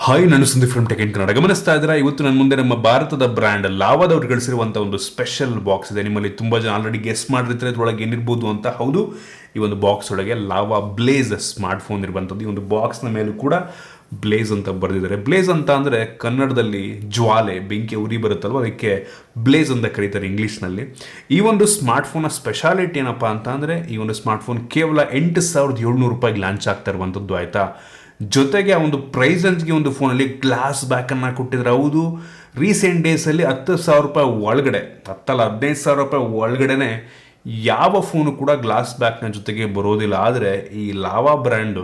Hi, ನಾನು Sandeep from tech in Kannada. ಗಮನಿಸ್ತಾ ಇದ್ದೀರಾ, ಇವತ್ತು ನನ್ನ ಮುಂದೆ ನಮ್ಮ ಭಾರತದ ಬ್ರ್ಯಾಂಡ್ ಲಾವಾದವ್ರು ಗಳಿಸಿರುವಂಥ ಒಂದು ಸ್ಪೆಷಲ್ ಬಾಕ್ಸ್ ಇದೆ. ನಿಮ್ಮಲ್ಲಿ ತುಂಬ ಜನ ಆಲ್ರೆಡಿ ಗೆಸ್ ಮಾಡಿರ್ತಾರೆ ಇದ್ರೊಳಗೆ ಏನಿರ್ಬೋದು ಅಂತ. ಹೌದು, ಈ ಒಂದು ಬಾಕ್ಸ್ ಒಳಗೆ ಲಾವಾ ಬ್ಲೇಸ್ ಸ್ಮಾರ್ಟ್ ಫೋನ್ ಇರುವಂಥದ್ದು. ಈ ಒಂದು ಬಾಕ್ಸ್ನ ಮೇಲೂ ಕೂಡ ಬ್ಲೇಸ್ ಅಂತ ಬರೆದಿದ್ದಾರೆ. ಬ್ಲೇಸ್ ಅಂತ ಅಂದರೆ ಕನ್ನಡದಲ್ಲಿ ಜ್ವಾಲೆ, ಬೆಂಕಿ ಉರಿ ಬರುತ್ತಲ್ವ, ಅದಕ್ಕೆ ಬ್ಲೇಸ್ ಅಂತ ಕರೀತಾರೆ ಇಂಗ್ಲೀಷ್ನಲ್ಲಿ. ಈ ಒಂದು ಸ್ಮಾರ್ಟ್ ಫೋನ್ನ ಸ್ಪೆಷಾಲಿಟಿ ಏನಪ್ಪ ಅಂತ ಅಂದರೆ, ಈ ಒಂದು ಸ್ಮಾರ್ಟ್ ಫೋನ್ ಕೇವಲ 8,700 ರೂಪಾಯಿಗೆ ಲಾಂಚ್ ಆಗ್ತಾ ಇರುವಂಥದ್ದು, ಆಯಿತಾ. ಜೊತೆಗೆ ಆ ಒಂದು ಪ್ರೈಸ್ ರೇಂಜ್ಗೆ ಒಂದು ಫೋನಲ್ಲಿ ಗ್ಲಾಸ್ ಬ್ಯಾಕನ್ನು ಕೊಟ್ಟಿದ್ದಾರೆ. ಹೌದು, ರೀಸೆಂಟ್ ಡೇಸಲ್ಲಿ 10,000 ರೂಪಾಯಿ ಒಳಗಡೆ, 15,000 ರೂಪಾಯಿ ಒಳಗಡೆನೆ ಯಾವ ಫೋನು ಕೂಡ ಗ್ಲಾಸ್ ಬ್ಯಾಕ್ನ ಜೊತೆಗೆ ಬರೋದಿಲ್ಲ. ಆದರೆ ಈ ಲಾವಾ ಬ್ರ್ಯಾಂಡು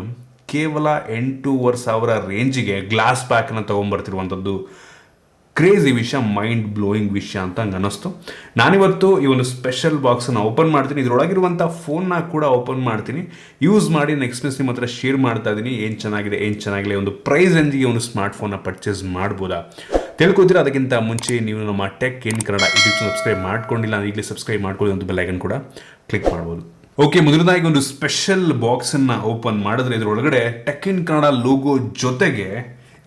ಕೇವಲ 8,500 ರೇಂಜಿಗೆ ಗ್ಲಾಸ್ ಬ್ಯಾಕನ್ನು ತೊಗೊಂಬರ್ತಿರುವಂಥದ್ದು ಕ್ರೇಜಿ ವಿಷಯ, ಮೈಂಡ್ ಬ್ಲೋಯಿಂಗ್ ವಿಷಯ ಅಂತ ಹಂಗೆ ಅನ್ನಿಸ್ತು. ನಾನಿವತ್ತು ಈ ಒಂದು ಸ್ಪೆಷಲ್ ಬಾಕ್ಸನ್ನು ಓಪನ್ ಮಾಡ್ತೀನಿ, ಇದರೊಳಗಿರುವಂಥ ಫೋನ್ನ ಕೂಡ ಓಪನ್ ಮಾಡ್ತೀನಿ, ಯೂಸ್ ಮಾಡಿ ನೆಕ್ಸ್ಟ್ ನಿಮ್ಮ ಹತ್ರ ಶೇರ್ ಮಾಡ್ತಾ ಇದ್ದೀನಿ. ಏನು ಚೆನ್ನಾಗಿದೆ, ಏನು ಚೆನ್ನಾಗಿಲ್ಲ, ಒಂದು ಪ್ರೈಸ್ ರೇಂಜಿಗೆ ಒಂದು ಸ್ಮಾರ್ಟ್ ಫೋನ್ನ ಪರ್ಚೇಸ್ ಮಾಡ್ಬೋದಾ ತಿಳ್ಕೊತೀರಾ. ಅದಕ್ಕಿಂತ ಮುಂಚೆ ನೀವು ನಮ್ಮ tech in Kannada YouTube subscribe ಮಾಡ್ಕೊಂಡಿಲ್ಲ, ಈಗಲೇ ಸಬ್ಸ್ಕ್ರೈಬ್ ಮಾಡ್ಕೊಳ್ಳಿ, ಒಂದು ಬೆಲ್ ಐಕನ್ ಕೂಡ ಕ್ಲಿಕ್ ಮಾಡ್ಬೋದು. ಓಕೆ, ಮೊದಲನೇದಾಗಿ ಒಂದು ಸ್ಪೆಷಲ್ ಬಾಕ್ಸನ್ನು ಓಪನ್ ಮಾಡಿದ್ರೆ ಇದರೊಳಗಡೆ ಟೆಕ್ ಇನ್ ಕನ್ನಡ ಲೋಗೋ ಜೊತೆಗೆ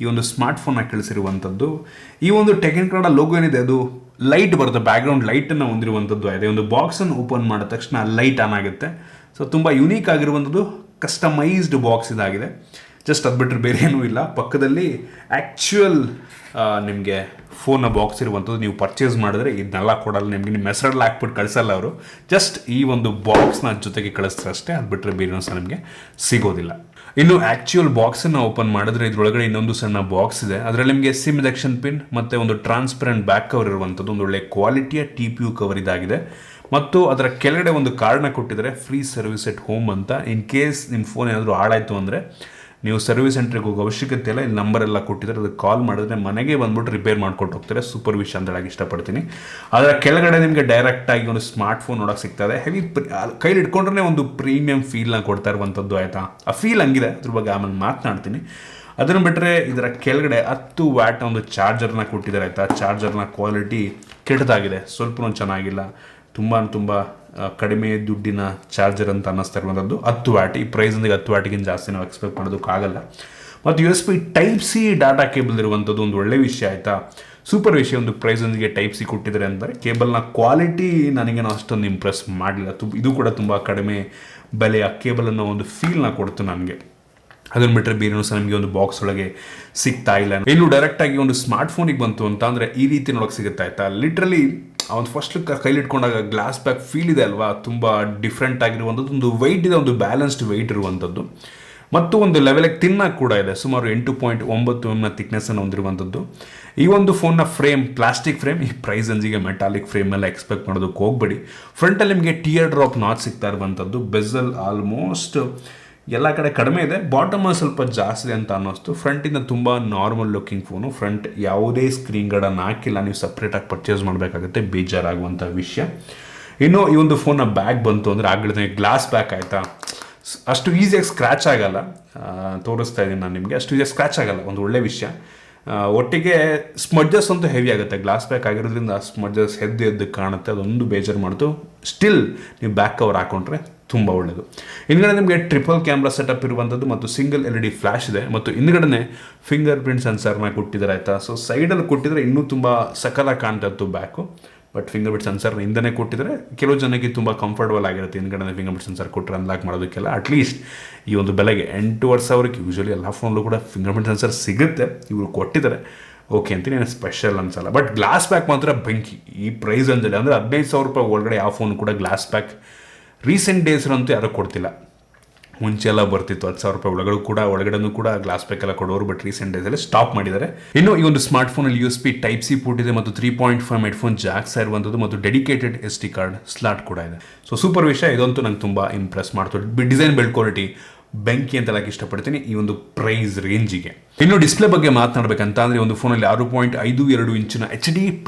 ಈ ಒಂದು ಸ್ಮಾರ್ಟ್ ಫೋನ್ನ ಕಳಿಸಿರುವಂಥದ್ದು. ಈ ಒಂದು ಟೆಕ್ ಇನ್ ಕನ್ನಡ ಲೋಗೋ ಏನಿದೆ ಅದು ಲೈಟ್ ಬರುತ್ತೆ, ಬ್ಯಾಕ್ಗ್ರೌಂಡ್ ಲೈಟನ್ನು ಹೊಂದಿರುವಂಥದ್ದು ಆಗಿದೆ. ಒಂದು ಬಾಕ್ಸನ್ನು ಓಪನ್ ಮಾಡಿದ ತಕ್ಷಣ ಲೈಟ್ ಆನ್ ಆಗುತ್ತೆ. ಸೊ ತುಂಬ ಯುನೀಕ್ ಆಗಿರುವಂಥದ್ದು, ಕಸ್ಟಮೈಸ್ಡ್ ಬಾಕ್ಸ್ ಇದಾಗಿದೆ. ಜಸ್ಟ್ ಅದು ಬಿಟ್ಟರೆ ಬೇರೆ ಏನೂ ಇಲ್ಲ. ಪಕ್ಕದಲ್ಲಿ ಆ್ಯಕ್ಚುಯಲ್ ನಿಮಗೆ ಫೋನ್ನ ಬಾಕ್ಸ್ ಇರುವಂಥದ್ದು. ನೀವು ಪರ್ಚೇಸ್ ಮಾಡಿದ್ರೆ ಇದನ್ನೆಲ್ಲ ಕೊಡಲ್ಲ ನಿಮಗೆ, ನಿಮ್ಮ ಹೆಸರಲ್ಲಿ ಹಾಕ್ಬಿಟ್ಟು ಕಳಿಸಲ್ಲ ಅವರು. ಜಸ್ಟ್ ಈ ಒಂದು ಬಾಕ್ಸ್ನ ಜೊತೆಗೆ ಕಳಿಸ್ತಾರೆ ಅಷ್ಟೇ, ಅದು ಬಿಟ್ಟರೆ ಬೇರೆ ಸಹ ನಿಮಗೆ ಸಿಗೋದಿಲ್ಲ. ಇನ್ನು ಆ್ಯಕ್ಚುಯಲ್ ಬಾಕ್ಸನ್ನು ಓಪನ್ ಮಾಡಿದ್ರೆ ಇದರೊಳಗಡೆ ಇನ್ನೊಂದು ಸಣ್ಣ ಬಾಕ್ಸ್ ಇದೆ. ಅದರಲ್ಲಿ ನಿಮಗೆ ಸಿಮ್ ಎಜೆಕ್ಷನ್ ಪಿನ್ ಮತ್ತು ಒಂದು ಟ್ರಾನ್ಸ್ಪರೆಂಟ್ ಬ್ಯಾಕ್ ಕವರ್ ಇರುವಂಥದ್ದು, ಒಂದು ಒಳ್ಳೆ ಕ್ವಾಲಿಟಿಯ TPU ಕವರ್ ಇದಾಗಿದೆ. ಮತ್ತು ಅದರ ಕೆಳಗಡೆ ಒಂದು ಕಾರ್ಡ್ನ ಕೊಟ್ಟಿದ್ದಾರೆ, ಫ್ರೀ ಸರ್ವಿಸ್ ಎಟ್ ಹೋಮ್ ಅಂತ. ಇನ್ ಕೇಸ್ ನಿಮ್ಮ ಫೋನ್ ಏನಾದರೂ ಹಾಳಾಯಿತು ಅಂದರೆ ನೀವು ಸರ್ವಿಸ್ ಸೆಂಟ್ರಿಗೆ ಹೋಗೋ ಅವಶ್ಯಕತೆ ಇಲ್ಲ. ಇಲ್ಲಿ ನಂಬರ್ ಎಲ್ಲ ಕೊಟ್ಟಿದ್ದಾರೆ, ಅದಕ್ಕೆ ಕಾಲ್ ಮಾಡಿದ್ರೆ ಮನೆಗೆ ಬಂದ್ಬಿಟ್ಟು ರಿಪೇರ್ ಮಾಡ್ಕೊಟ್ಟು ಹೋಗ್ತಾರೆ. ಸೂಪರ್ ವಿಷಯ ಅಂತ ಹೇಳಕ್ಕೆ ಇಷ್ಟಪಡ್ತೀನಿ. ಅದರ ಕೆಳಗಡೆ ನಿಮಗೆ ಡೈರೆಕ್ಟಾಗಿ ಒಂದು ಸ್ಮಾರ್ಟ್ ಫೋನ್ ನೋಡೋಕೆ ಸಿಗ್ತದೆ. ಹೆವಿ ಕೈಲಿ ಇಟ್ಕೊಂಡ್ರೆ ಒಂದು ಪ್ರೀಮಿಯಂ ಫೀಲ್ನ ಕೊಡ್ತಾ ಇರುವಂಥದ್ದು, ಆಯಿತಾ. ಆ ಫೀಲ್ ಹಂಗಿದೆ, ಅದ್ರ ಬಗ್ಗೆ ಆಮೇಲೆ ಮಾತನಾಡ್ತೀನಿ. ಅದನ್ನು ಬಿಟ್ಟರೆ ಇದರ ಕೆಳಗಡೆ 10 ವ್ಯಾಟ್ ಒಂದು ಚಾರ್ಜರ್ನ ಕೊಟ್ಟಿದ್ದಾರೆ, ಆಯಿತಾ. ಚಾರ್ಜರ್ನ ಕ್ವಾಲಿಟಿ ಕೆಟ್ಟದಾಗಿದೆ, ಸ್ವಲ್ಪ ಚೆನ್ನಾಗಿಲ್ಲ. ತುಂಬ ಕಡಿಮೆ ದುಡ್ಡಿನ ಚಾರ್ಜರ್ ಅಂತ ಅನ್ನಿಸ್ತಾ ಇರುವಂಥದ್ದು. 10 ವ್ಯಾಟ್, ಈ ಪ್ರೈಸ್ನಿಗೆ 10 ವ್ಯಾಟಿಗಿಂತ ಜಾಸ್ತಿ ನಾವು ಎಕ್ಸ್ಪೆಕ್ಟ್ ಮಾಡೋದಕ್ಕಾಗಲ್ಲ. ಮತ್ತು USB Type-C ಡಾಟಾ ಕೇಬಲ್ ಇರುವಂಥದ್ದು ಒಂದು ಒಳ್ಳೆ ವಿಷಯ, ಆಯಿತಾ. ಸೂಪರ್ ವಿಷಯ. ಒಂದು ಪ್ರೈಸ್ನಿಗೆ Type-C ಕೊಟ್ಟಿದ್ದಾರೆ ಅಂದರೆ ಕೇಬಲ್ನ ಕ್ವಾಲಿಟಿ ನನಗೇನು ಅಷ್ಟೊಂದು ಇಂಪ್ರೆಸ್ ಮಾಡಲಿಲ್ಲ. ಇದು ಕೂಡ ತುಂಬ ಕಡಿಮೆ ಬೆಲೆಯ ಕೇಬಲನ್ನು ಒಂದು ಫೀಲ್ನ ಕೊಡ್ತು ನನಗೆ. ಅದನ್ನು ಬಿಟ್ಟರೆ ಬೇರೆನೂ ಸಹ ನಿಮಗೆ ಒಂದು ಬಾಕ್ಸ್ ಒಳಗೆ ಸಿಗ್ತಾ ಇಲ್ಲ. ಇನ್ನು ಡೈರೆಕ್ಟಾಗಿ ಒಂದು ಸ್ಮಾರ್ಟ್ ಫೋನಿಗೆ ಬಂತು ಅಂತ ಅಂದರೆ ಈ ರೀತಿ ನೋಡೋಕೆ ಸಿಗುತ್ತೆ, ಆಯಿತಾ. ಲಿಟ್ರಲಿ ಅವನು ಫಸ್ಟ್ ಕೈಲಿಟ್ಕೊಂಡಾಗ ಗ್ಲಾಸ್ ಬ್ಯಾಕ್ ಫೀಲ್ ಇದೆ ಅಲ್ವಾ, ತುಂಬ ಡಿಫ್ರೆಂಟ್ ಆಗಿರುವಂಥದ್ದು. ಒಂದು ವೆಯ್ಟ್ ಇದೆ, ಒಂದು ಬ್ಯಾಲೆನ್ಸ್ಡ್ ವೆಯ್ಟ್ ಇರುವಂಥದ್ದು, ಮತ್ತು ಒಂದು ಲೆವೆಲಿಗೆ ತಿನ್ನಾಗಿ ಕೂಡ ಇದೆ. ಸುಮಾರು 8.9 mm ಥಿಕ್ನೆಸ್ಸನ್ನು ಹೊಂದಿರುವಂಥದ್ದು. ಈ ಒಂದು ಫೋನ್ನ ಫ್ರೇಮ್ ಪ್ಲಾಸ್ಟಿಕ್ ಫ್ರೇಮ್. ಈ ಪ್ರೈಸ್ ರೇಂಜಿಗೆ ಮೆಟಾಲಿಕ್ ಫ್ರೇಮ್ ಎಲ್ಲ ಎಕ್ಸ್ಪೆಕ್ಟ್ ಮಾಡೋದಕ್ಕೆ ಹೋಗ್ಬೇಡಿ. ಫ್ರಂಟಲ್ಲಿ ನಿಮಗೆ ಟಿಯರ್ ಡ್ರಾಪ್ ನಾಚ್ ಸಿಗ್ತಾ ಇರುವಂಥದ್ದು. ಬೆಸಲ್ ಆಲ್ಮೋಸ್ಟ್ ಎಲ್ಲ ಕಡೆ ಕಡಿಮೆ ಇದೆ, ಬಾಟಮಲ್ಲಿ ಸ್ವಲ್ಪ ಜಾಸ್ತಿ ಅಂತ ಅನ್ನಿಸ್ತು. ಫ್ರಂಟಿಂದ ತುಂಬ ನಾರ್ಮಲ್ ಲುಕಿಂಗ್ ಫೋನು. ಫ್ರಂಟ್ ಯಾವುದೇ ಸ್ಕ್ರೀನ್ ಗಾರ್ಡನ್ನು ಹಾಕಿಲ್ಲ, ನೀವು ಸಪ್ರೇಟಾಗಿ ಪರ್ಚೇಸ್ ಮಾಡಬೇಕಾಗುತ್ತೆ, ಬೇಜಾರಾಗುವಂಥ ವಿಷಯ. ಇನ್ನು ಈ ಒಂದು ಫೋನ್ನ ಬ್ಯಾಗ್ ಬಂತು ಅಂದರೆ ಆಗಲೇ ಗ್ಲಾಸ್ ಬ್ಯಾಕ್, ಆಯಿತಾ. ಅಷ್ಟು ಈಸಿಯಾಗಿ ಸ್ಕ್ರ್ಯಾಚ್ ಆಗಲ್ಲ, ತೋರಿಸ್ತಾ ಇದ್ದೀನಿ ನಾನು ನಿಮಗೆ. ಅಷ್ಟು ಈಸಿಯಾಗಿ ಸ್ಕ್ರ್ಯಾಚ್ ಆಗಲ್ಲ, ಒಂದು ಒಳ್ಳೆ ವಿಷಯ. ಒಟ್ಟಿಗೆ ಸ್ಮಡ್ಜಸ್ ಅಂತೂ ಹೆವಿ ಆಗುತ್ತೆ, ಗ್ಲಾಸ್ ಬ್ಯಾಕ್ ಆಗಿರೋದ್ರಿಂದ ಸ್ಮಡ್ಜಸ್ ಎದ್ದು ಕಾಣುತ್ತೆ, ಅದೊಂದು ಬೇಜಾರು ಮಾಡ್ತು. ಸ್ಟಿಲ್ ನೀವು ಬ್ಯಾಕ್ ಕವರ್ ಹಾಕೊಂಡ್ರೆ ತುಂಬ ಒಳ್ಳೆಯದು. ಹಿಂದ್ಗಡೆ ನಿಮಗೆ ಟ್ರಿಪಲ್ ಕ್ಯಾಮ್ರಾ ಸೆಟಪ್ ಇರುವಂಥದ್ದು ಮತ್ತು ಸಿಂಗಲ್ LED ಫ್ಲ್ಯಾಶ್ ಇದೆ. ಮತ್ತು ಹಿಂದ್ಗಡೆ ಫಿಂಗರ್ ಪ್ರಿಂಟ್ ಸೆನ್ಸರ್ನ ಕೊಟ್ಟಿದ್ದಾರೆ, ಆಯಿತಾ. ಸೊ ಸೈಡಲ್ಲಿ ಕೊಟ್ಟಿದ್ರೆ ಇನ್ನೂ ತುಂಬ ಸಕಲ ಕಾಣ್ತಾ ಇತ್ತು ಬ್ಯಾಕು, ಬಟ್ ಫಿಂಗರ್ ಪ್ರಿಂಟ್ ಸೆನ್ಸರ್ನ ಹಿಂದೆ ಕೊಟ್ಟಿದ್ದಾರೆ. ಕೆಲವು ಜನಕ್ಕೆ ತುಂಬ ಕಂಫರ್ಟಬಲ್ ಆಗಿರುತ್ತೆ ಹಿಂದ್ಗಡೆ ಫಿಂಗರ್ ಪ್ರಿಂಟ್ ಸೆನ್ಸರ್ ಕೊಟ್ಟರೆ ಅನ್ಲಾಕ್ ಮಾಡೋದಕ್ಕೆಲ್ಲ. ಅಟ್ಲೀಸ್ಟ್ ಈ ಒಂದು ಬೆಲೆಗೆ 8,500 ಯೂಶ್ವಲಿ ಎಲ್ಲ ಫೋನ್ಲೂ ಕೂಡ ಫಿಂಗರ್ ಪ್ರಿಂಟ್ ಸೆನ್ಸರ್ ಸಿಗುತ್ತೆ, ಇವರು ಕೊಟ್ಟಿದ್ದಾರೆ. ಓಕೆ ಅಂತೀನಿ, ಏನು ಸ್ಪೆಷಲ್ ಅನ್ಸಲ್ಲ. ಬಟ್ ಗ್ಲಾಸ್ ಬ್ಯಾಕ್ ಮಾತ್ರ ಬೆಂಕಿ ಈ ಪ್ರೈಸ್ ಅಂಜಲ್ಲಿ. ಅಂದರೆ 15,000 ರೂಪಾಯಿ ಒಳಗಡೆ ಯಾವ ಫೋನ್ ಕೂಡ ಗ್ಲಾಸ್ ಬ್ಯಾಕ್ ರೀಸೆಂಟ್ ಡೇಸ್ರಂತೂ ಯಾರೂ ಕೊಡ್ತಿಲ್ಲ. ಮುಂಚೆ ಎಲ್ಲ ಬರ್ತಿತ್ತು 10,000 ರೂಪಾಯಿ ಒಳಗಡೆನೂ ಕೂಡ ಗ್ಲಾಸ್ ಬ್ಯಾಕ್ ಎಲ್ಲ ಕೊಡೋರು, ಬಟ್ ರೀಸೆಂಟ್ ಡೇಸಲ್ಲಿ ಸ್ಟಾಪ್ ಮಾಡಿದ್ದಾರೆ. ಇನ್ನು ಈ ಒಂದು ಸ್ಮಾರ್ಟ್ ಫೋನಲ್ಲಿ USB Type-C ಪೋರ್ಟ್ ಇದೆ ಮತ್ತು 3.5 ಹೆಡ್ಫೋನ್ ಜಾಕ್ಸ್ ಇರುವಂಥದ್ದು ಮತ್ತು ಡೆಡಿಕೇಟೆಡ್ SD ಕಾರ್ಡ್ ಸ್ಲಾಟ್ ಕೂಡ ಇದೆ. ಸೊ ಸೂಪರ್ ವಿಷಯ, ಇದಂತೂ ನಂಗೆ ತುಂಬ ಇಂಪ್ರೆಸ್ ಮಾಡ್ತು. ಡಿಸೈನ್ ಬಿಲ್ಡ್ ಕ್ವಾಲಿಟಿ ಬೆಂಕಿ ಅಂತ ಹೇಳಕ್ಕೆ ಇಷ್ಟಪಡ್ತೀನಿ ಈ ಒಂದು ಪ್ರೈಸ್ ರೇಂಜಿಗೆ. ಇನ್ನು ಡಿಸ್ಪ್ಲೇ ಬಗ್ಗೆ ಮಾತನಾಡಬೇಕಂತ ಅಂದರೆ ಒಂದು ಫೋನಲ್ಲಿ 6.52 ಇಂಚಿನ HD+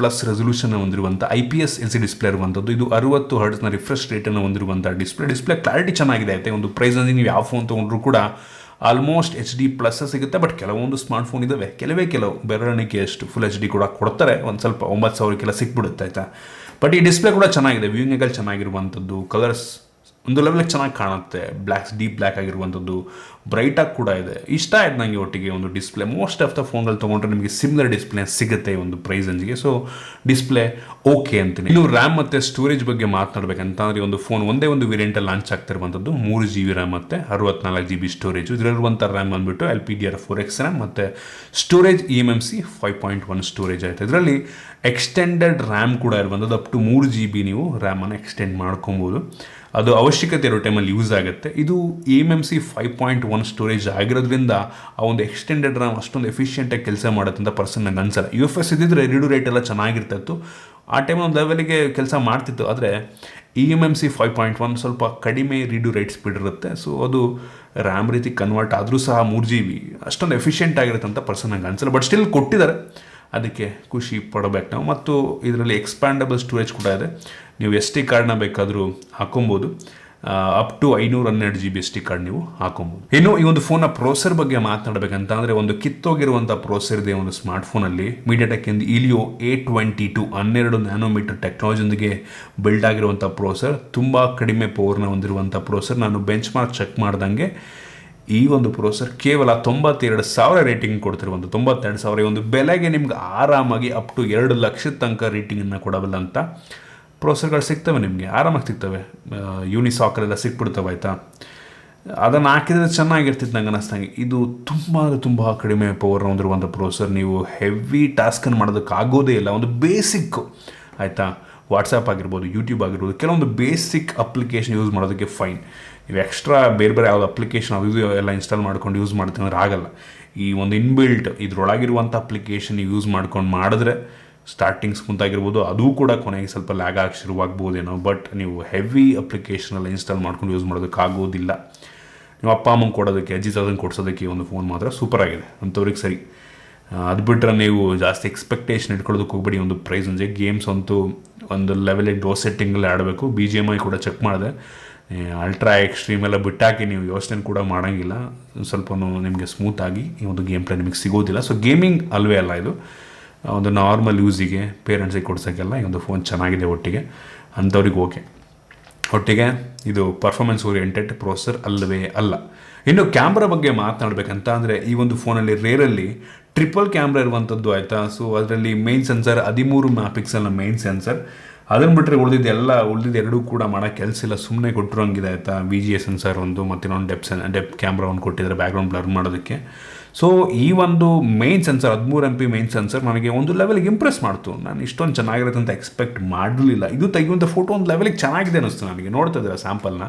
ರೆಸೊಲ್ಯೂಷನ್ ಹೊಂದಿರುವಂಥ IPSLC ಡಿಸ್ಪ್ಲೇ ಇರುವಂಥದ್ದು. ಇದು 60 ಹರ್ಟ್ಸ್ನ ರಿಫ್ರೆಶ್ ರೇಟನ್ನು ಹೊಂದಿರುವಂಥ ಡಿಸ್ಪ್ಲೇ ಕ್ಲಾರಿಟಿ ಚೆನ್ನಾಗಿದೆ, ಆಯಿತು. ಒಂದು ಪ್ರೈಸ್ನಲ್ಲಿ ನೀವು ಯಾವ ಫೋನ್ ತೊಗೊಂಡ್ರು ಕೂಡ ಆಲ್ಮೋಸ್ಟ್ HD+ ಸಿಗುತ್ತೆ. ಬಟ್ ಕೆಲವೊಂದು ಸ್ಮಾರ್ಟ್ ಫೋನ್ ಇದ್ದಾವೆ, ಕೆಲವು ಬೆರಳಿಕೆಯಷ್ಟು ಫುಲ್ HD ಕೂಡ ಕೊಡ್ತಾರೆ, ಒಂದು ಸ್ವಲ್ಪ 9,000ಕ್ಕೆಲ್ಲ ಸಿಕ್ಬಿಡುತ್ತೆ, ಆಯಿತಾ. ಬಟ್ ಈ ಡಿಸ್ಪ್ಲೇ ಕೂಡ ಚೆನ್ನಾಗಿದೆ, ವ್ಯೂಯಿಂಗ್ ಆಂಗಲ್ ಚೆನ್ನಾಗಿರುವಂಥದ್ದು, ಕಲರ್ಸ್ ಒಂದು ಲೆವೆಲಿಗೆ ಚೆನ್ನಾಗಿ ಕಾಣುತ್ತೆ, ಡೀಪ್ ಬ್ಲ್ಯಾಕ್ ಆಗಿರುವಂಥದ್ದು, ಬ್ರೈಟಾಗಿ ಕೂಡ ಇದೆ. ಇಷ್ಟ ಆಯ್ತು ನನಗೆ ಒಟ್ಟಿಗೆ ಒಂದು ಡಿಸ್ಪ್ಲೇ. ಮೋಸ್ಟ್ ಆಫ್ ದ ಫೋನ್ಗಳು ತೊಗೊಂಡ್ರೆ ನಿಮಗೆ ಸಿಮಿಲರ್ ಡಿಸ್ಪ್ಲೇ ಸಿಗುತ್ತೆ ಈ ಒಂದು ಪ್ರೈಸ್ ರೇಂಜ್ಗೆ. ಸೊ ಡಿಸ್ಪ್ಲೇ ಓಕೆ ಅಂತೀನಿ. ಇನ್ನು ರ್ಯಾಮ್ ಮತ್ತು ಸ್ಟೋರೇಜ್ ಬಗ್ಗೆ ಮಾತನಾಡಬೇಕಂತಂದರೆ ಒಂದು ಫೋನ್ ಒಂದೇ ಒಂದು ವೇರಿಯಂಟಲ್ಲಿ ಲಾಂಚ್ ಆಗ್ತಿರುವಂಥದ್ದು 3 GB ರ್ಯಾಮ್ ಮತ್ತು 64 GB ಸ್ಟೋರೇಜು. ಇದರಲ್ಲಿರುವಂಥ ರ್ಯಾಮ್ ಬಂದುಬಿಟ್ಟು LPDDR4X ರ್ಯಾಮ್ ಮತ್ತು ಸ್ಟೋರೇಜ್ EMMC 5.1 ಸ್ಟೋರೇಜ್ ಆಯಿತು. ಇದರಲ್ಲಿ ಎಕ್ಸ್ಟೆಂಡೆಡ್ ರ್ಯಾಮ್ ಕೂಡ ಇರುವಂಥದ್ದು ಅಪ್ ಟು 3 GB ನೀವು ರ್ಯಾಮನ್ನು ಎಕ್ಸ್ಟೆಂಡ್ ಮಾಡ್ಕೊಬೋದು. ಅದು ಅವಶ್ಯಕತೆ ಇರೋ ಟೈಮಲ್ಲಿ ಯೂಸ್ ಆಗುತ್ತೆ. ಇದು EMMC 5.1 ಸ್ಟೋರೇಜ್ ಆಗಿರೋದ್ರಿಂದ ಆ ಒಂದು ಎಕ್ಸ್ಟೆಂಡೆಡ್ ರ್ಯಾಮ್ ಅಷ್ಟೊಂದು ಎಫಿಷಿಯೆಂಟಾಗಿ ಕೆಲಸ ಮಾಡುತ್ತೆ ಅಂತ ಪರ್ಸನ್ ನಂಗೆ ಅನ್ಸಲ್ಲ. UFS ಇದ್ದಿದ್ರೆ ರೀಡು ರೇಟ್ ಎಲ್ಲ ಚೆನ್ನಾಗಿರ್ತಾಯಿತ್ತು, ಆ ಟೈಮ್ ಒಂದು ಲೆವೆಲಿಗೆ ಕೆಲಸ ಮಾಡ್ತಿತ್ತು. ಆದರೆ EMMC 5.1 ಸ್ವಲ್ಪ ಕಡಿಮೆ ರೀಡು ರೇಟ್ ಸ್ಪೀಡ್ ಇರುತ್ತೆ. ಸೊ ಅದು ರ್ಯಾಮ್ ರೀತಿ ಕನ್ವರ್ಟ್ ಆದರೂ ಸಹ 3 GB ಅಷ್ಟೊಂದು ಎಫಿಷಿಯೆಂಟ್ ಆಗಿರುತ್ತೆ ಅಂತ ಪರ್ಸನ್ ನಂಗೆ ಅನ್ಸಲ್ಲ. ಬಟ್ ಸ್ಟಿಲ್ ಕೊಟ್ಟಿದ್ದಾರೆ, ಅದಕ್ಕೆ ಖುಷಿ ಪಡಬೇಕು ನಾವು. ಮತ್ತು ಇದರಲ್ಲಿ ಎಕ್ಸ್ಪ್ಯಾಂಡಬಲ್ ಸ್ಟೋರೇಜ್ ಕೂಡ ಇದೆ. ನೀವು SD ಕಾರ್ಡ್ನ ಬೇಕಾದರೂ ಹಾಕೊಬೋದು. Up to 512 GB SD card ನೀವು ಹಾಕೊಬೋದು. ಇನ್ನು ಈ ಒಂದು ಫೋನ್ನ ಪ್ರೋಸೆಸರ್ ಬಗ್ಗೆ ಮಾತನಾಡಬೇಕಂತ ಅಂದರೆ ಒಂದು ಕಿತ್ತೋಗಿರುವಂಥ ಪ್ರೋಸೆಸರ್ ಇದೆ ಒಂದು ಸ್ಮಾರ್ಟ್ಫೋನಲ್ಲಿ. Mediatek ಇಂದ Helio A22 12 ನ್ಯಾನೋಮೀಟರ್ ಟೆಕ್ನಾಲಜಿಯೊಂದಿಗೆ ಬಿಲ್ಡ್ ಆಗಿರುವಂಥ ಪ್ರೋಸೆಸರ್, ತುಂಬ ಕಡಿಮೆ ಪವರ್ನ ಹೊಂದಿರುವಂಥ ಪ್ರೋಸೆಸರ್. ನಾನು ಬೆಂಚ್ ಮಾರ್ಕ್ ಚೆಕ್ ಮಾಡ್ದಂಗೆ ಈ ಒಂದು ಪ್ರೋಸೆಸರ್ ಕೇವಲ 92,000 ರೇಟಿಂಗ್ ಕೊಡ್ತಿರುವಂಥ 92,000 ಈ ಒಂದು ಬೆಲೆಗೆ ನಿಮ್ಗೆ ಆರಾಮಾಗಿ ಅಪ್ ಟು 2 ಲಕ್ಷದ ತನಕ ರೇಟಿಂಗನ್ನು ಕೊಡಬಲ್ಲ ಅಂತ ಪ್ರೋಸೆಸರ್ಗಳು ಸಿಗ್ತವೆ, ನಿಮಗೆ ಆರಾಮಾಗಿ ಸಿಗ್ತವೆ. ಯೂನಿಸಾಕರೆಲ್ಲ ಸಿಕ್ಬಿಡ್ತವೆ ಆಯಿತಾ. ಅದನ್ನು ಹಾಕಿದರೆ ಚೆನ್ನಾಗಿರ್ತಿತ್ತು ನಂಗೆ ಅನ್ನಿಸ್ದಂಗೆ. ಇದು ತುಂಬ ಕಡಿಮೆ ಪವರ್ ಹೊಂದಿರುವಂಥ ಪ್ರೋಸೆಸರ್. ನೀವು ಹೆವಿ ಟಾಸ್ಕನ್ನು ಮಾಡೋದಕ್ಕಾಗೋದೇ ಇಲ್ಲ. ಒಂದು ಬೇಸಿಕ್ ಆಯಿತಾ, ವಾಟ್ಸಪ್ ಆಗಿರ್ಬೋದು, ಯೂಟ್ಯೂಬ್ ಆಗಿರ್ಬೋದು, ಕೆಲವೊಂದು ಬೇಸಿಕ್ ಅಪ್ಲಿಕೇಶನ್ ಯೂಸ್ ಮಾಡೋದಕ್ಕೆ ಫೈನ್. ನೀವು ಎಕ್ಸ್ಟ್ರಾ ಬೇರೆ ಯಾವುದು ಅಪ್ಲಿಕೇಶನ್ ಅದು ಎಲ್ಲ ಇನ್ಸ್ಟಾಲ್ ಮಾಡ್ಕೊಂಡು ಯೂಸ್ ಮಾಡ್ತೀನಿ ಅಂದ್ರೆ ಆಗಲ್ಲ. ಈ ಒಂದು ಇನ್ಬಿಲ್ಟ್ ಇದರೊಳಗಿರುವಂಥ ಅಪ್ಲಿಕೇಶನ್ ಯೂಸ್ ಮಾಡ್ಕೊಂಡು ಮಾಡಿದ್ರೆ ಸ್ಟಾರ್ಟಿಂಗ್ ಸ್ಮೂತ್ ಆಗಿರ್ಬೋದು, ಅದು ಕೂಡ ಕೊನೆಗೆ ಸ್ವಲ್ಪ ಲ್ಯಾಗ್ ಆಗಿ ಶುರುವಾಗ್ಬೋದೇನೋ. ಬಟ್ ನೀವು ಹೆವಿ ಅಪ್ಲಿಕೇಶನೆಲ್ಲ ಇನ್ಸ್ಟಾಲ್ ಮಾಡ್ಕೊಂಡು ಯೂಸ್ ಮಾಡೋದಕ್ಕಾಗೋದಿಲ್ಲ. ನೀವು ಅಪ್ಪ ಅಮ್ಮಂಗೆ ಕೊಡೋದಕ್ಕೆ, ಅಜ್ಜಿ ತಾತಂಗೆ ಕೊಡ್ಸೋದಕ್ಕೆ ಈ ಒಂದು ಫೋನ್ ಮಾತ್ರ ಸೂಪರ್ ಆಗಿದೆ, ಅಂಥವ್ರಿಗೆ ಸರಿ. ಅದು ಬಿಟ್ಟರೆ ನೀವು ಜಾಸ್ತಿ ಎಕ್ಸ್ಪೆಕ್ಟೇಷನ್ ಇಟ್ಕೊಳ್ಳೋದಕ್ಕೆ ಹೋಗ್ಬೇಡಿ ಒಂದು ಪ್ರೈಸ್ ಅಂಜೆ. ಗೇಮ್ಸ್ ಅಂತೂ ಒಂದು ಲೆವೆಲಿಗೆ ಡೋ ಸೆಟ್ಟಿಂಗಲ್ಲಿ ಆಡಬೇಕು. BGMI ಕೂಡ ಚೆಕ್ ಮಾಡಿದೆ, ಅಲ್ಟ್ರಾ ಎಕ್ಸ್ಟ್ರೀಮ್ ಎಲ್ಲ ಬಿಟ್ಟಾಕಿ ನೀವು ಯೋಚನೆ ಕೂಡ ಮಾಡೋಂಗಿಲ್ಲ. ಸ್ವಲ್ಪ ನಿಮಗೆ ಸ್ಮೂತಾಗಿ ಈ ಒಂದು ಗೇಮ್ ಪ್ಲೇ ನಿಮಗೆ ಸಿಗೋದಿಲ್ಲ. ಸೊ ಗೇಮಿಂಗ್ ಅಲ್ವೇ ಅಲ್ಲ ಇದು, ಒಂದು ನಾರ್ಮಲ್ ಯೂಸಿಗೆ ಪೇರೆಂಟ್ಸಿಗೆ ಕೊಡ್ಸೋಕ್ಕೆಲ್ಲ ಈ ಒಂದು ಫೋನ್ ಚೆನ್ನಾಗಿದೆ ಒಟ್ಟಿಗೆ, ಅಂಥವ್ರಿಗೆ ಓಕೆ. ಒಟ್ಟಿಗೆ ಇದು ಪರ್ಫಾರ್ಮೆನ್ಸ್ ಓರಿಯೆಂಟೆಡ್ ಪ್ರೋಸೆಸರ್ ಅಲ್ಲವೇ ಅಲ್ಲ. ಇನ್ನು ಕ್ಯಾಮ್ರಾ ಬಗ್ಗೆ ಮಾತನಾಡಬೇಕಂತ ಅಂದರೆ ಈ ಒಂದು ಫೋನಲ್ಲಿ ರೇರಲ್ಲಿ ಟ್ರಿಪಲ್ ಕ್ಯಾಮ್ರಾ ಇರುವಂಥದ್ದು ಆಯಿತಾ. ಸೊ ಅದರಲ್ಲಿ ಮೇನ್ ಸೆನ್ಸರ್ 13 ಮೆಗಾಪಿಕ್ಸೆಲ್ನ ಮೇನ್ ಸೆನ್ಸರ್. ಅದನ್ನು ಬಿಟ್ಟರೆ ಉಳಿದಿದ್ದು ಎರಡೂ ಕೂಡ ಮಾಡೋ ಕೆಲಸ ಇಲ್ಲ, ಸುಮ್ಮನೆ ಕೊಟ್ಟಿರೋಂಗಿದೆ ಆಯಿತಾ. VGA ಸೆನ್ಸರ್ ಒಂದು ಮತ್ತು ಇನ್ನೊಂದು ಡೆಪ್ ಕ್ಯಾಮ್ರಾ ಒಂದು ಕೊಟ್ಟಿದ್ದಾರೆ ಬ್ಯಾಕ್ಗ್ರೌಂಡ್ ಬ್ಲರ್ ಮಾಡೋದಕ್ಕೆ. ಸೊ ಈ ಒಂದು main sensor 13 MP main sensor ನನಗೆ ಒಂದು ಲೆವೆಲ್ಗೆ ಇಂಪ್ರೆಸ್ ಮಾಡ್ತು. ನಾನು ಇಷ್ಟೊಂದು ಚೆನ್ನಾಗಿರುತ್ತೆ ಅಂತ ಎಕ್ಸ್ಪೆಕ್ಟ್ ಮಾಡಲಿಲ್ಲ. ಇದು ತೆಗೆಯುವಂಥ ಫೋಟೋ ಒಂದು ಲೆವೆಲಿಗೆ ಚೆನ್ನಾಗಿದೆ ಅನ್ನಿಸ್ತು ನನಗೆ. ನೋಡ್ತಾ ಇದ್ದೀರಾ ಸ್ಯಾಂಪಲ್ನ,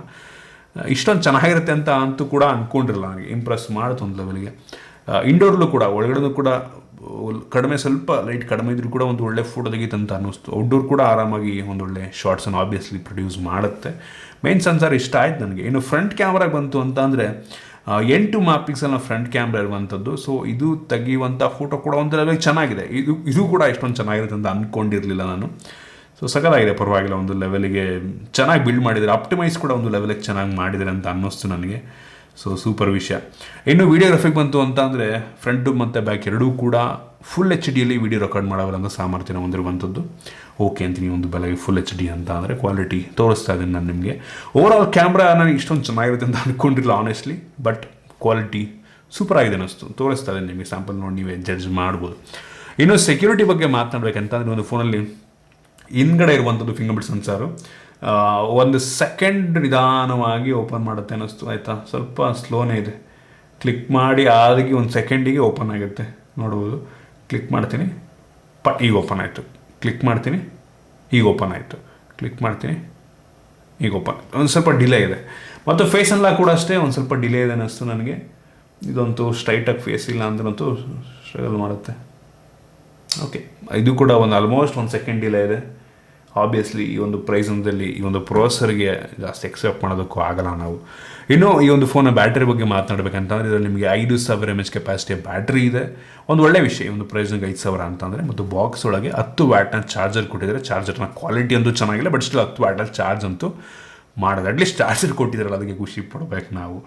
ಇಷ್ಟೊಂದು ಚೆನ್ನಾಗಿರುತ್ತೆ ಅಂತ ಅಂತೂ ಕೂಡ ಅಂದ್ಕೊಂಡಿರಲ್ಲ. ನನಗೆ ಇಂಪ್ರೆಸ್ ಮಾಡ್ತು ಒಂದು ಲೆವೆಲ್ಗೆ. ಇಂಡೋರ್ಲು ಕೂಡ ಒಳಗಡೆ ಕೂಡ ಸ್ವಲ್ಪ ಲೈಟ್ ಕಡಿಮೆ ಇದ್ರೂ ಕೂಡ ಒಂದು ಒಳ್ಳೆ ಫೋಟೋ ತೆಗೀತಂತ ಅನ್ನಿಸ್ತು. ಔಟ್ಡೋರ್ ಕೂಡ ಆರಾಮಾಗಿ ಒಂದೊಳ್ಳೆ ಶಾರ್ಟ್ಸನ್ನು ಆಬ್ವಿಯಸ್ಲಿ ಪ್ರೊಡ್ಯೂಸ್ ಮಾಡುತ್ತೆ. ಮೇನ್ ಸೆನ್ಸರ್ ಇಷ್ಟ ಆಯ್ತು ನನಗೆ. ಇನ್ನು ಫ್ರಂಟ್ ಕ್ಯಾಮ್ರಾಗೆ ಬಂತು ಅಂತ ಅಂದರೆ 8 ಮೆಗಾಪಿಕ್ಸೆಲ್ನ ಫ್ರಂಟ್ ಕ್ಯಾಮ್ರಾ ಇರುವಂಥದ್ದು. ಸೊ ಇದು ತೆಗೆಯುವಂಥ ಫೋಟೋ ಕೂಡ ಒಂದು ಲೆವೆಲ್ ಚೆನ್ನಾಗಿದೆ. ಇದು ಕೂಡ ಇಷ್ಟೊಂದು ಚೆನ್ನಾಗಿರುತ್ತೆ ಅಂತ ಅಂದ್ಕೊಂಡಿರಲಿಲ್ಲ ನಾನು. ಸೊ ಸಕಲಾಗಿದೆ, ಪರವಾಗಿಲ್ಲ, ಒಂದು ಲೆವೆಲಿಗೆ ಚೆನ್ನಾಗಿ ಬಿಲ್ಡ್ ಮಾಡಿದ್ದಾರೆ. ಆಪ್ಟಿಮೈಸ್ ಕೂಡ ಒಂದು ಲೆವೆಲಿಗೆ ಚೆನ್ನಾಗಿ ಮಾಡಿದ್ದಾರೆ ಅಂತ ಅನ್ನಿಸ್ತು ನನಗೆ. ಸೊ ಸೂಪರ್ ವಿಷಯ. ಇನ್ನು ವೀಡಿಯೋಗ್ರಫಿಗೆ ಬಂತು ಅಂತ ಅಂದರೆ ಫ್ರಂಟು ಮತ್ತು ಬ್ಯಾಕ್ ಎರಡೂ ಕೂಡ ಫುಲ್ HD ವೀಡಿಯೋ ರೆಕಾರ್ಡ್ ಮಾಡೋಲ್ಲ ಸಾಮರ್ಥ್ಯನ ಹೊಂದಿರುವಂಥದ್ದು. ಓಕೆ ಅಂತೀನಿ ಒಂದು ಬೆಲೆಗೆ ಫುಲ್ HD ಅಂತ ಅಂದರೆ ಕ್ವಾಲಿಟಿ ತೋರಿಸ್ತಾ ಇದ್ದೀನಿ ನಾನು ನಿಮಗೆ. ಓವರಾಲ್ ಕ್ಯಾಮ್ರಾ ನನಗೆ ಇಷ್ಟೊಂದು ಚೆನ್ನಾಗಿರುತ್ತೆ ಅಂತ ಅಂದ್ಕೊಂಡಿರಲಿಲ್ಲ ಆನೆಸ್ಟ್ಲಿ. ಬಟ್ ಕ್ವಾಲಿಟಿ ಸೂಪರ್ ಆಗಿದೆ ಅನ್ನಿಸ್ತು, ತೋರಿಸ್ತಾ ಇದ್ದೀನಿ ನಿಮಗೆ. ಸ್ಯಾಂಪಲ್ ನೋಡಿ ನೀವೇ ಜಡ್ಜ್ ಮಾಡ್ಬೋದು. ಇನ್ನು ಸೆಕ್ಯೂರಿಟಿ ಬಗ್ಗೆ ಮಾತನಾಡಬೇಕಂತ ಅಂದರೆ ಒಂದು ಫೋನಲ್ಲಿ ಹಿಂದ್ಗಡೆ ಇರುವಂಥದ್ದು ಫಿಂಗರ್ ಪ್ರಿಂಟ್ ಸೆನ್ಸಾರು 1 ಸೆಕೆಂಡ್ ನಿಧಾನವಾಗಿ ಓಪನ್ ಮಾಡುತ್ತೆ ಅನ್ನಿಸ್ತು ಆಯಿತಾ. ಸ್ವಲ್ಪ ಸ್ಲೋನೇ ಇದೆ. ಕ್ಲಿಕ್ ಮಾಡಿ ಆಗಿ 1 ಸೆಕೆಂಡಿಗೆ ಓಪನ್ ಆಗುತ್ತೆ, ನೋಡ್ಬೋದು. ಕ್ಲಿಕ್ ಮಾಡ್ತೀನಿ, ಈಗ ಓಪನ್ ಆಯಿತು. ಕ್ಲಿಕ್ ಮಾಡ್ತೀನಿ, ಈಗ ಓಪನ್ ಆಯಿತು. ಕ್ಲಿಕ್ ಮಾಡ್ತೀನಿ, ಈಗ ಓಪನ್. ಒಂದು ಸ್ವಲ್ಪ ಡಿಲೇ ಇದೆ. ಮತ್ತು ಫೇಸ್ ಅನ್ಲಾಕ್ ಕೂಡ ಅಷ್ಟೇ ಒಂದು ಸ್ವಲ್ಪ ಡಿಲೇ ಇದೆ ಅನ್ನಿಸ್ತು ನನಗೆ. ಇದಂತೂ ಸ್ಟ್ರೈಟಾಗಿ ಫೇಸ್ ಇಲ್ಲ ಅಂದ್ರಂತೂ ಸ್ಟ್ರಗಲ್ ಮಾಡುತ್ತೆ. ಓಕೆ, ಇದು ಕೂಡ ಆಲ್ಮೋಸ್ಟ್ 1 ಸೆಕೆಂಡ್ ಡಿಲೇ ಇದೆ. ಆಬ್ವಿಯಸ್ಲಿ ಈ ಒಂದು ಪ್ರೈಸಲ್ಲಿ ಈ ಒಂದು ಪ್ರೋಸೆಸರ್ಗೆ ಜಾಸ್ತಿ ಎಕ್ಸೆಪ್ಟ್ ಮಾಡೋದಕ್ಕೂ ಆಗಲ್ಲ ನಾವು. ಇನ್ನು ಈ ಒಂದು ಫೋನ್ನ ಬ್ಯಾಟ್ರಿ ಬಗ್ಗೆ ಮಾತನಾಡಬೇಕಂತಂದರೆ ಇದರಲ್ಲಿ ನಿಮಗೆ 5000 mAh ಕೆಪಾಸಿಟಿಯ ಬ್ಯಾಟ್ರಿ ಇದೆ. ಒಂದು ಒಳ್ಳೆ ವಿಷಯ ಈ ಒಂದು ಪ್ರೈಸ್ಗೆ 5000 ಅಂತಂದರೆ. ಮತ್ತು ಬಾಕ್ಸ್ ಒಳಗೆ 10 ವ್ಯಾಟ್ನ ಚಾರ್ಜರ್ ಕೊಟ್ಟಿದ್ದಾರೆ. ಚಾರ್ಜರ್ನ ಕ್ವಾಲಿಟಿ ಅಂತೂ ಚೆನ್ನಾಗಿಲ್ಲ, ಬಟ್ ಸ್ಟಿಲ್ 10 ವ್ಯಾಟಲ್ಲಿ ಚಾರ್ಜ್ ಅಂತೂ ಮಾಡೋದು. ಅಟ್ಲೀಸ್ಟ್ ಚಾರ್ಜರ್ ಕೊಟ್ಟಿದ್ದಾರಲ್ಲ, ಅದಕ್ಕೆ ಖುಷಿ ಪಡಬೇಕು ನಾವು.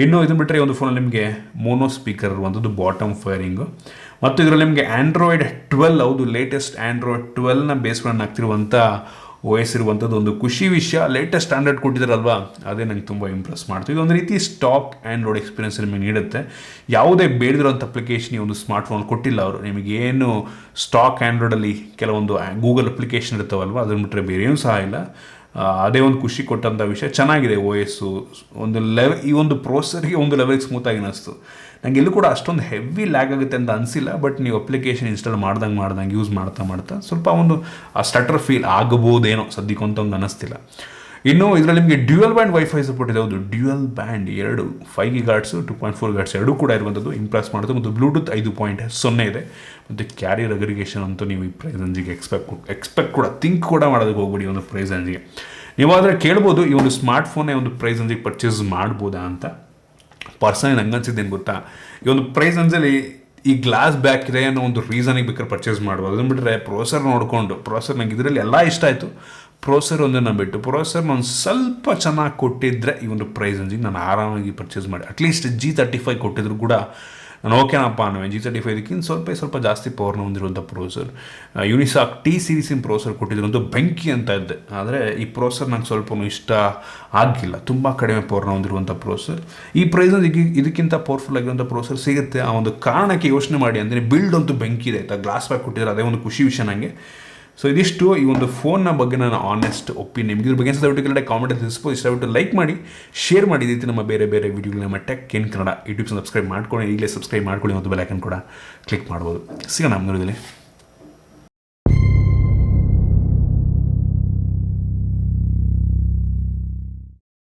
ಇನ್ನು ಇದನ್ನು ಬಿಟ್ಟರೆ ಈ ಒಂದು ಫೋನಲ್ಲಿ ನಿಮಗೆ ಮೋನೋ ಸ್ಪೀಕರ್ ಇರುವಂಥದ್ದು, ಬಾಟಮ್ ಫೈರಿಂಗು. ಮತ್ತು ಇದರಲ್ಲಿ ನಿಮಗೆ Android 12, ಹೌದು ಲೇಟೆಸ್ಟ್ Android 12ನ ಬೇಸ್ಗಳನ್ನು ಆಗ್ತಿರುವಂಥ OS ಇರುವಂಥದ್ದು ಒಂದು ಖುಷಿ ವಿಷಯ. ಲೇಟೆಸ್ಟ್ ಸ್ಟ್ಯಾಂಡರ್ಡ್ ಕೊಟ್ಟಿದ್ದಾರಲ್ವಾ, ಅದೇ ನಂಗೆ ತುಂಬ ಇಂಪ್ರೆಸ್ ಮಾಡ್ತು. ಇದೊಂದು ರೀತಿ ಸ್ಟಾಕ್ ಆ್ಯಂಡ್ರಾಯ್ಡ್ ಎಕ್ಸ್ಪೀರಿಯನ್ಸ್ ನಿಮಗೆ ನೀಡುತ್ತೆ. ಯಾವುದೇ ಬೇಡದಿರೋಂಥ ಅಪ್ಲಿಕೇಶನ್ ಈ ಒಂದು ಸ್ಮಾರ್ಟ್ಫೋನ್ ಕೊಟ್ಟಿಲ್ಲ ಅವರು. ನಿಮಗೇನು ಸ್ಟಾಕ್ ಆ್ಯಂಡ್ರಾಯ್ಡಲ್ಲಿ ಕೆಲವೊಂದು ಗೂಗಲ್ ಅಪ್ಲಿಕೇಶನ್ ಇರ್ತಾವಲ್ವ, ಅದನ್ನು ಬಿಟ್ಟರೆ ಬೇರೆ ಏನೂ ಸಹ ಇಲ್ಲ. ಅದೇ ಒಂದು ಖುಷಿ ಕೊಟ್ಟಂಥ ವಿಷಯ. ಚೆನ್ನಾಗಿದೆ OS ಒಂದು ಈ ಒಂದು ಪ್ರೋಸೆಸರ್ಗೆ ಒಂದು ಲೆವೆಲ್ಗೆ ಸ್ಮೂತಾಗಿ ಅನ್ನಿಸ್ತು. ನನಗೆ ಎಲ್ಲೂ ಕೂಡ ಅಷ್ಟೊಂದು ಹೆವಿ ಲ್ಯಾಗ್ ಆಗುತ್ತೆ ಅಂತ ಅನಿಸಿಲ್ಲ. ಬಟ್ ನೀವು ಅಪ್ಲಿಕೇಶನ್ ಇನ್ಸ್ಟಾಲ್ ಮಾಡ್ದಂಗೆ ಯೂಸ್ ಮಾಡ್ತಾ ಸ್ವಲ್ಪ ಒಂದು ಆ ಸ್ಟಟರ್ ಫೀಲ್ ಆಗಬಹುದೇನೋ ಸದ್ಯಕ್ಕೆ ಅಂತ ಒಂದು ಅನ್ನಿಸ್ತಿಲ್ಲ. ಇನ್ನು ಇದರಲ್ಲಿ ನಿಮಗೆ ಡ್ಯುಯಲ್ ಬ್ಯಾಂಡ್ ವೈಫೈ ಸಪೋರ್ಟ್ ಇದೆ. ಹೌದು, ಡ್ಯುಯಲ್ ಬ್ಯಾಂಡ್ 5 GHz 2.4 GHz ಎರಡೂ ಕೂಡ ಇರುವಂಥದ್ದು. ಇಂಪ್ರೆಸ್ ಮಾಡುತ್ತೆ. ಮತ್ತು ಬ್ಲೂಟೂತ್ 5.0 ಇದೆ. ಮತ್ತು ಕ್ಯಾರಿಯರ್ ಅಗ್ರಿಗೇಷನ್ ಅಂತೂ ನೀವು ಈ ಪ್ರೈಸ್ ರೇಂಜಿಗೆ ಎಕ್ಸ್ಪೆಕ್ಟ್ ಕೂಡ ಥಿಂಕ್ ಕೂಡ ಮಾಡೋದಕ್ಕೆ ಹೋಗ್ಬಿಡಿ. ಒಂದು ಪ್ರೈಸ್ ರೇಂಜಿಗೆ ನೀವಾದರೆ ಕೇಳ್ಬೋದು, ಈ ಒಂದು ಸ್ಮಾರ್ಟ್ಫೋನೇ ಒಂದು ಪ್ರೈಸ್ ರೇಂಜಿಗೆ ಪರ್ಚೇಸ್ ಮಾಡ್ಬೋದಾ ಅಂತ. ಪರ್ಸನಲಿ ನಂಗೆ ಅನ್ಸಿದ್ದೇನು ಗೊತ್ತಾ, ಈ ಒಂದು ಪ್ರೈಸ್ ರೇಂಜಲ್ಲಿ ಈ ಗ್ಲಾಸ್ ಬ್ಯಾಕ್ ಇದೆ ಅನ್ನೋ ಒಂದು ರೀಸನಿಗೆ ಬೇಕಾದ್ರೆ ಪರ್ಚೇಸ್ ಮಾಡ್ಬೋದು. ಅದನ್ನು ಬಿಟ್ಟರೆ ಪ್ರೋಸೆಸರ್ ನೋಡಿಕೊಂಡು, ಪ್ರೋಸೆಸರ್ ನಂಗೆ ಇದರಲ್ಲಿ ಎಲ್ಲ ಇಷ್ಟ ಆಯಿತು. ಪ್ರೋಸೆಸರ್ ಒಂದನ್ನು ಬಿಟ್ಟು ಪ್ರೋಸೆಸರ್ ಒಂದು ಸ್ವಲ್ಪ ಚೆನ್ನಾಗಿ ಕೊಟ್ಟಿದ್ದರೆ ಈ ಒಂದು ಪ್ರೈಸ್ ರೇಂಜಿಗೆ ನಾನು ಆರಾಮಾಗಿ ಪರ್ಚೇಸ್ ಮಾಡಿ. ಅಟ್ಲೀಸ್ಟ್ G35 ಕೊಟ್ಟಿದ್ರು ಕೂಡ ನಾನು ಓಕೆನಪ್ಪ ಅನ್ನುವೆ. G35 ಇದಕ್ಕಿಂತ ಸ್ವಲ್ಪ ಜಾಸ್ತಿ ಪವರ್ನ ಹೊಂದಿರುವಂಥ ಪ್ರೋಸೆಸರ್. ಯುನಿಸಾಕ್ T ಸೀರೀಸಿನ ಪ್ರೋಸೆಸರ್ ಕೊಟ್ಟಿದ್ರಂತೂ ಬೆಂಕಿ ಅಂತ ಇದ್ದೆ. ಆದರೆ ಈ ಪ್ರೋಸೆಸರ್ ನಂಗೆ ಸ್ವಲ್ಪ ಇಷ್ಟ ಆಗಿಲ್ಲ. ತುಂಬ ಕಡಿಮೆ ಪವರ್ನ ಹೊಂದಿರುವಂಥ ಪ್ರೋಸೆಸರ್. ಈ ಪ್ರೈಸಲ್ಲಿ ಇದಕ್ಕಿಂತ ಪವರ್ಫುಲ್ ಆಗಿರುವಂಥ ಪ್ರೋಸೆಸರ್ ಸಿಗುತ್ತೆ. ಆ ಒಂದು ಕಾರಣಕ್ಕೆ ಯೋಚನೆ ಮಾಡಿ ಅಂದರೆ ಬಿಲ್ಡ್ ಅಂತೂ ಬೆಂಕಿ ಇದೆ ಆಯಿತಾ. ಗ್ಲಾಸ್ ಬ್ಯಾಕ್ ಕೊಟ್ಟಿದ್ದಾರೆ, ಅದೇ ಒಂದು ಖುಷಿ ವಿಷಯ ನನಗೆ. ಸೊ ಇದಿಷ್ಟು ಈ ಒಂದು ಫೋನ್ನ ಬಗ್ಗೆ ನನ್ನ ಆನೆಸ್ಟ್ ಒಪಿನಿಯನ್. ನಿಮಗೆ ಇದ್ರ ಬಗ್ಗೆ ಅನ್ಸುತ್ತೆ ಕಾಮೆಂಟಲ್ಲಿ ತಿಳಿಸ್ಬೋದು. ಇಷ್ಟಪಟ್ಟು ಲೈಕ್ ಮಾಡಿ, ಶೇರ್ ಮಾಡಿ. ಈ ರೀತಿ ನಮ್ಮ ಬೇರೆ ವಿಡಿಯೋಗಳು ನಮ್ಮ tech in Kannada YouTube subscribe ಮಾಡ್ಕೊಳ್ಳಿ. ಈಗಲೇ ಸಬ್ಸ್ಕ್ರೈಬ್ ಮಾಡ್ಕೊಳ್ಳಿ ಮತ್ತು ಬೆಲ್ ಐಕನ್ ಕೂಡ ಕ್ಲಿಕ್ ಮಾಡ್ಬೋದು. ಸಿಗೋಣ ಮುಂದಿನ ವಿಡಿಯೋದಲ್ಲಿ.